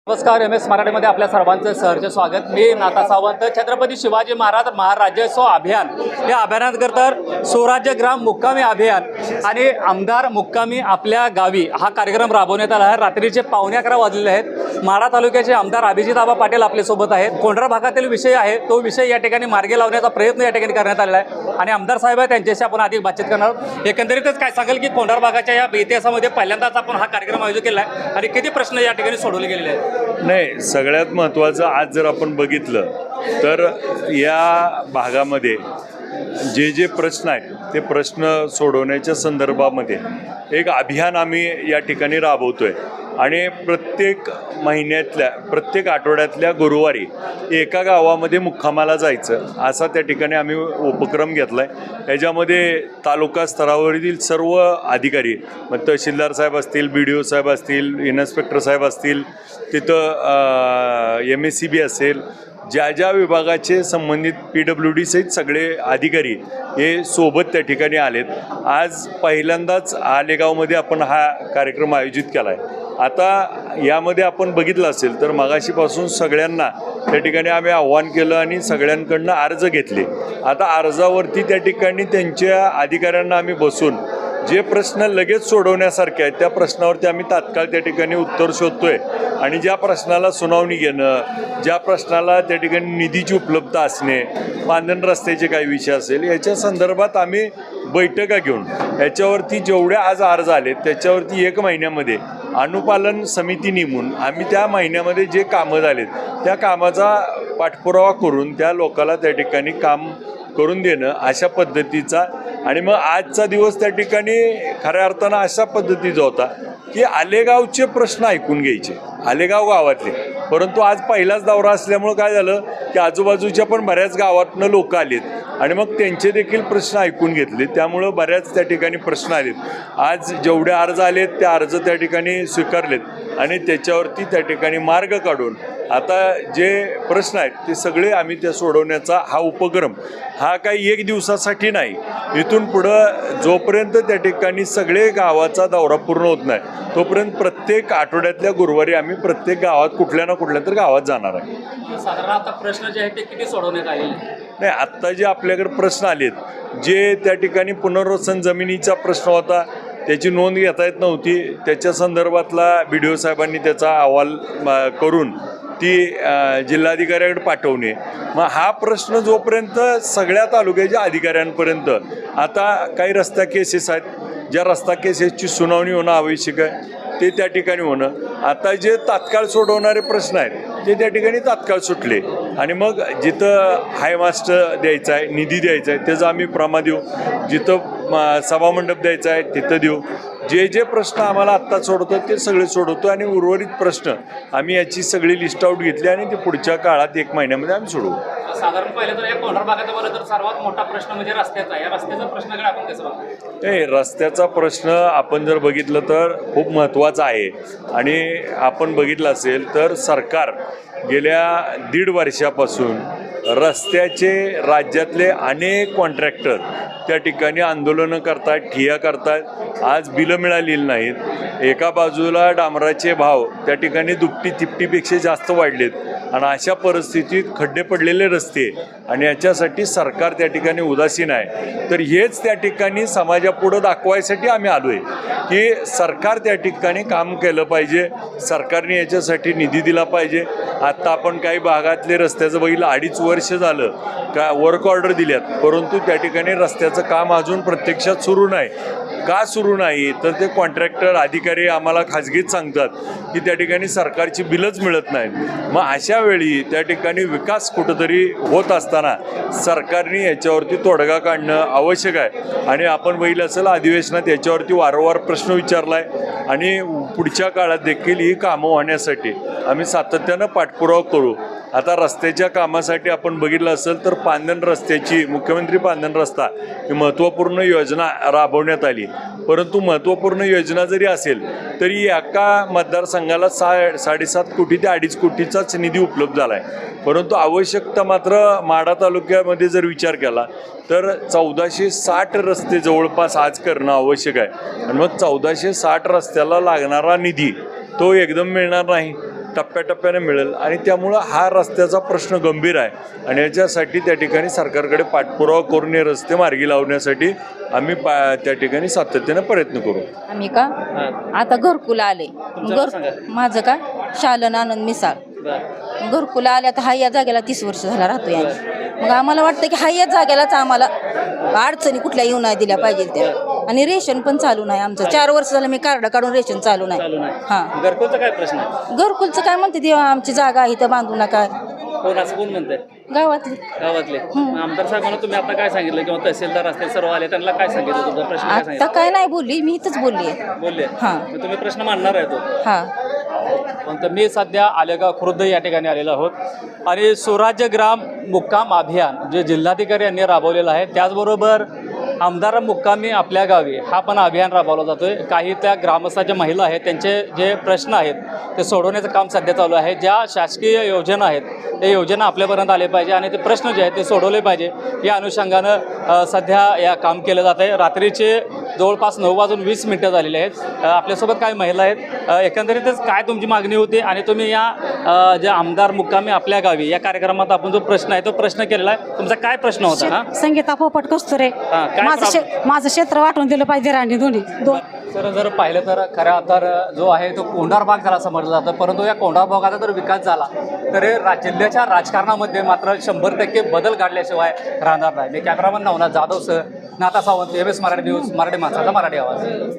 नमस्कार. MS मराठीमध्ये आपल्या सर्वांचं सहर्ष स्वागत. मी नाथा सावंत. छत्रपती शिवाजी महाराज महाराज्योत्सव अभियान या अभियानांतर्गत स्वराज्य ग्राम मुक्कामी अभियान आणि आमदार मुक्कामी आपल्या गावी हा कार्यक्रम राबवण्यात आला आहे. रात्रीचे 11:15 वाजलेले आहेत. माढा तालुक्याचे आमदार अभिजित आबा पाटील आपल्यासोबत आहेत. कोंढरा भागातील विषय आहे तो विषय या ठिकाणी मार्गी लावण्याचा प्रयत्न या ठिकाणी करण्यात आलेला आहे आणि आमदार साहेब आहे त्यांच्याशी आपण अधिक बातचीत करणार आहोत. एकंदरीतच काय सांगाल की कोंढरा भागाच्या या इतिहासामध्ये पहिल्यांदाच आपण हा कार्यक्रम आयोजित केला आहे आणि किती प्रश्न या ठिकाणी सोडवले गेलेले आहेत? नाही, सगळ्यात महत्त्वाचं आज जर आपण बघितलं तर या भागामध्ये जे प्रश्न आहेत ते प्रश्न सोडवण्याच्या संदर्भामध्ये एक अभियान आम्ही या ठिकाणी राबवतोय आणि प्रत्येक महिन्यातल्या प्रत्येक आठवड्यातल्या गुरुवारी एका गावामध्ये मुक्कामाला जायचं असा त्या ठिकाणी आम्ही उपक्रम घेतला आहे. याच्यामध्ये तालुका स्तरावरील सर्व अधिकारी मग तहसीलदार साहेब असतील, BDO साहेब असतील, इन्स्पेक्टर साहेब असतील, तिथं MSCB असेल, ज्या विभागाचे संबंधित PWD सहित सगळे अधिकारी हे सोबत त्या ठिकाणी आलेत. आज पहिल्यांदाच आलेगावमध्ये आपण हा कार्यक्रम आयोजित केला आहे. आता यामध्ये आपण बघितलं असेल तर मगाशीपासून सगळ्यांना त्या ठिकाणी आम्ही आव्हान केलं आणि सगळ्यांकडनं अर्ज घेतले. आता अर्जावरती त्या ठिकाणी त्यांच्या अधिकाऱ्यांना आम्ही बसून जे प्रश्न लगेच सोडवण्यासारखे आहेत त्या प्रश्नावरती आम्ही तात्काळ त्या ठिकाणी उत्तर शोधतोय आणि ज्या प्रश्नाला सुनावणी घेणं, ज्या प्रश्नाला त्या ठिकाणी निधीची उपलब्धता असणे, बांधण रस्त्याचे काही विषय असेल याच्या संदर्भात आम्ही बैठका घेऊन याच्यावरती जेवढे आज अर्ज आले त्याच्यावरती 1 महिन्यामध्ये अनुपालन समिती नेमून आम्ही त्या महिन्यामध्ये जे कामं झालेत त्या कामाचा पाठपुरावा करून त्या लोकाला त्या ठिकाणी काम करून देणं अशा पद्धतीचा. आणि मग आजचा दिवस त्या ठिकाणी खऱ्या अर्थानं अशा पद्धतीचा होता की आलेगावचे प्रश्न ऐकून घ्यायचे, आलेगाव गावातले. परंतु आज पहिलाच दौरा असल्यामुळं काय झालं की आजूबाजूच्या पण बऱ्याच गावातनं लोक आलेत आणि मग त्यांचे देखील प्रश्न ऐकून घेतले. त्यामुळं बऱ्याच त्या ठिकाणी प्रश्न आलेत. आज जेवढे अर्ज आलेत ते अर्ज त्या ठिकाणी स्वीकारलेत आणि त्याच्यावरती त्या ठिकाणी मार्ग काढून आता जे प्रश्न आहेत ते सगळे आम्ही त्या सोडवण्याचा हा उपक्रम हा काही 1 दिवसासाठी नाही. इथून पुढं जोपर्यंत त्या ठिकाणी सगळे गावाचा दौरा पूर्ण होत नाही तोपर्यंत प्रत्येक आठवड्यातल्या गुरुवारी आम्ही प्रत्येक गावात कुठल्या ना कुठल्या तर गावात जाणार आहे. साधारण आता प्रश्न जे आहेत ते किती सोडवण्यात आलेले? नाही, आत्ता जे आपल्याकडे प्रश्न आलेत जे त्या ठिकाणी पुनर्वसन जमिनीचा प्रश्न होता त्याची नोंद घेता येत नव्हती, त्याच्या संदर्भातला BDO साहेबांनी त्याचा अहवाल करून ती जिल्हाधिकाऱ्याकडे पाठवणे. मग हा प्रश्न जोपर्यंत सगळ्या तालुक्याच्या अधिकाऱ्यांपर्यंत आता काही रस्ता केसेस आहेत ज्या रस्ता केसेसची सुनावणी होणं आवश्यक आहे ते त्या ठिकाणी होणं. आता जे तात्काळ सोडवणारे प्रश्न आहेत ते त्या ठिकाणी तात्काळ सुटले आणि मग जिथं हायमास्टर द्यायचा आहे, निधी द्यायचा आहे त्याचा आम्ही प्रमा देऊ, जिथं सभामंडप द्यायचा आहे तिथं देऊ. जे प्रश्न आम्हाला आत्ता सोडवतो ते सगळे सोडवतो आणि उर्वरित प्रश्न आम्ही याची सगळी लिस्ट आउट घेतली आणि ते पुढच्या काळात 1 महिन्यामध्ये आम्ही सोडवू. साधारण पाहिलं तर या कोंढरा भागात बोललं तर सर्वात मोठा प्रश्न म्हणजे रस्त्याचा. या रस्त्याचा प्रश्नाकडे आपण कसं बघतो? रस्त्याचा प्रश्न आपण जर बघितलं तर खूप महत्त्वाचा आहे आणि आपण बघितलं असेल तर सरकार गेल्या 1.5 वर्षापासून रस्त्याचे राज्यातले अनेक कॉन्ट्रॅक्टर त्या ठिकाणी आंदोलनं करतात, ठिय्या करतात. आज बिलं मिळालेली नाहीत. एका बाजूला डांबराचे भाव त्या ठिकाणी दुपटी तिपटीपेक्षा जास्त वाढलेत आणि अशा परिस्थितीत खड्डे पडलेले रस्ते आणि याच्यासाठी सरकार त्या ठिकाणी उदासीन आहे. तर हेच त्या ठिकाणी समाजापुढं दाखवायसाठी आम्ही आलो आहे की सरकार त्या ठिकाणी काम केलं पाहिजे, सरकारने याच्यासाठी निधी दिला पाहिजे. आत्ता आपण काही भागातले रस्त्याचं बघितलं 2.5 वर्ष झालं का वर्क ऑर्डर दिल्यात परंतु त्या ठिकाणी रस्त्याचं काम अजून प्रत्यक्षात सुरू नाही. का सुरू नाही तर ते कॉन्ट्रॅक्टर अधिकारी आम्हाला खाजगीत सांगतात की त्या ठिकाणी सरकारची बिलच मिळत नाहीत. मग अशा वेळी त्या ठिकाणी विकास कुठंतरी होत असताना सरकारने याच्यावरती तोडगा काढणं आवश्यक आहे आणि आपण बघितलं असेल अधिवेशनात याच्यावरती वारंवार प्रश्न विचारला आहे आणि पुढच्या काळात देखील ही कामं होण्यासाठी आम्ही सातत्यानं पाठपुरावा करू. आता रस्त्याच्या कामासाठी आपण बघितलं असेल तर पांदण रस्त्याची मुख्यमंत्री पांदण रस्ता ही महत्त्वपूर्ण योजना राबवण्यात आली. परंतु महत्त्वपूर्ण योजना जरी असेल तरी एका मतदारसंघाला 7.5 कोटी ते 2.5 कोटीचाच निधी उपलब्ध झाला आहे. परंतु आवश्यकता मात्र माढा तालुक्यामध्ये जर विचार केला तर 1460 रस्ते जवळपास आज करणं आवश्यक आहे आणि मग 1460 रस्त्याला लागणारा निधी तो एकदम मिळणार नाही. टप्प्याटप्प्याने मिळेल आणि त्यामुळं हा रस्त्याचा प्रश्न गंभीर आहे आणि याच्यासाठी त्या ठिकाणी सरकारकडे पाठपुरावा करून हे रस्ते मार्गी लावण्यासाठी आम्ही त्या ठिकाणी सातत्याने प्रयत्न करू. आम्ही का आता घरकुल आले नाव सांगा. माझं का शालन आनंद मिसाळ घरकुल आल्या तर हा या जागेला 30 वर्ष झाला राहतो यांनी. मग आम्हाला वाटतं की हा या जागेलाच आम्हाला अडचणी कुठल्या येऊ नाही दिल्या पाहिजे त्या. आणि रेशन पण चालू नाही आमचं 4 वर्ष झालं मी कार्ड काढून रेशन चालू नाही. हां घरकुलचा काय प्रश्न आहे? घरकुलचं काय म्हणते देवा आमची जागा आहे तर बांधू नका कोण असं कोण म्हणतंय गावातली. गावातले? आमदार साहेबांना तुम्ही आता काय सांगितलं किंवा तहसीलदार असतील सर्व आले त्यांना काय सांगितलं? तुमचा प्रश्न काय आता सांगितलं? काय नाही बोलली मी इथंच बोलली आहे. बोलले हां. मग तुम्ही प्रश्न मांडणार आहे तो? हां पण तर मी सध्या आलेगाव खुर्द या ठिकाणी आलेलो आहोत आणि स्वराज्य ग्राम मुक्काम अभियान जे जिल्हाधिकारी यांनी राबवलेलं आहे, त्याचबरोबर आमदार मुक्कामी आपल्या गावी हा पण अभियान राबवलं जातो आहे. काही त्या ग्रामस्थांच्या महिला आहेत त्यांचे जे प्रश्न आहेत ते सोडवण्याचं काम सध्या चालू आहे. ज्या शासकीय योजना आहेत ते योजना आपल्यापर्यंत आले पाहिजे आणि ते प्रश्न जे आहेत ते सोडवले पाहिजे या अनुषंगानं सध्या या काम केलं जात आहे. रात्रीचे जवळपास 9:20 झालेले आहेत. आपल्यासोबत काही महिला आहेत. एकंदरीतच काय तुमची मागणी होती आणि तुम्ही या जे आमदार मुक्कामी आपल्या गावी या कार्यक्रमात आपण जो प्रश्न आहे तो प्रश्न केलेला आहे. तुमचा काय प्रश्न होता? हा संगीता पोपट कस्तुरे काय माझं क्षेत्र वाटून दिलं पाहिजे राणी दोन सर जर पाहिलं तर खऱ्या तर जो आहे तो कोंढार भाग झाला समजलं जातं, परंतु या कोंढार भागाचा जर विकास झाला तर जिल्ह्याच्या राजकारणामध्ये मात्र 100% बदल काढल्याशिवाय राहणार नाही. मी कॅमेरामन नवनाथ जाधव सर नाता सावंत MS मराठी न्यूज मराठी माणसाचा मराठी आवाज.